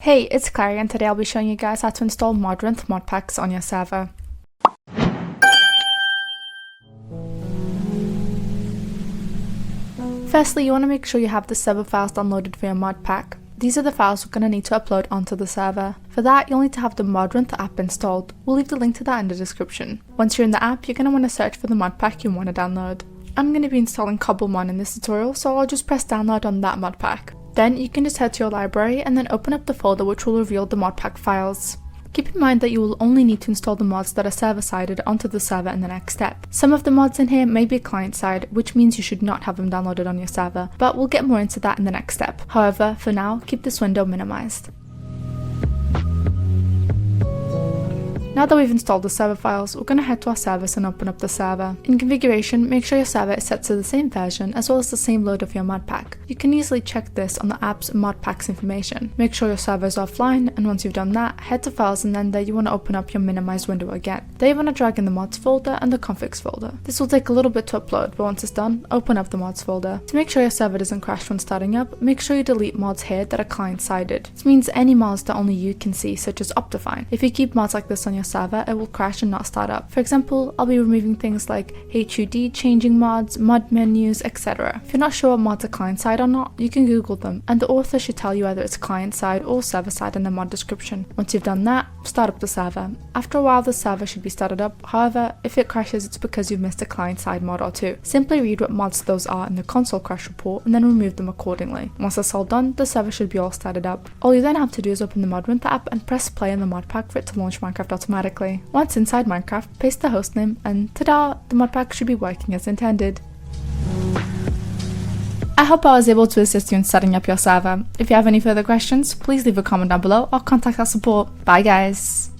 Hey, it's Clary and today I'll be showing you guys how to install Modrinth Modpacks on your server. Firstly, you want to make sure you have the server files downloaded for your mod pack. These are the files we're going to need to upload onto the server. For that, you'll need to have the Modrinth app installed. We'll leave the link to that in the description. Once you're in the app, you're going to want to search for the mod pack you want to download. I'm going to be installing Cobblemon in this tutorial, so I'll just press download on that mod pack. Then you can just head to your library and then open up the folder which will reveal the modpack files. Keep in mind that you will only need to install the mods that are server-sided onto the server in the next step. Some of the mods in here may be client-side, which means you should not have them downloaded on your server, but we'll get more into that in the next step. However, for now, keep this window minimized. Now that we've installed the server files, we're going to head to our service and open up the server. In configuration, make sure your server is set to the same version as well as the same load of your mod pack. You can easily check this on the app's mod packs information. Make sure your server is offline, and once you've done that, head to files and then there you want to open up your minimized window again. There you want to drag in the mods folder and the configs folder. This will take a little bit to upload, but once it's done, open up the mods folder. To make sure your server doesn't crash when starting up, make sure you delete mods here that are client-sided. This means any mods that only you can see, such as Optifine. If you keep mods like this on your server, it will crash and not start up. For example, I'll be removing things like HUD, changing mods, mod menus, etc. If you're not sure what mods are client-side or not, you can Google them, and the author should tell you whether it's client-side or server-side in the mod description. Once you've done that, start up the server. After a while, the server should be started up. However, if it crashes, it's because you've missed a client-side mod or two. Simply read what mods those are in the console crash report and then remove them accordingly. Once that's all done, the server should be all started up. All you then have to do is open the Modrinth app and press play in the mod pack for it to launch Minecraft automatically. Once inside Minecraft, paste the hostname and ta-da! The mod pack should be working as intended. I hope I was able to assist you in setting up your server. If you have any further questions, please leave a comment down below or contact our support. Bye guys!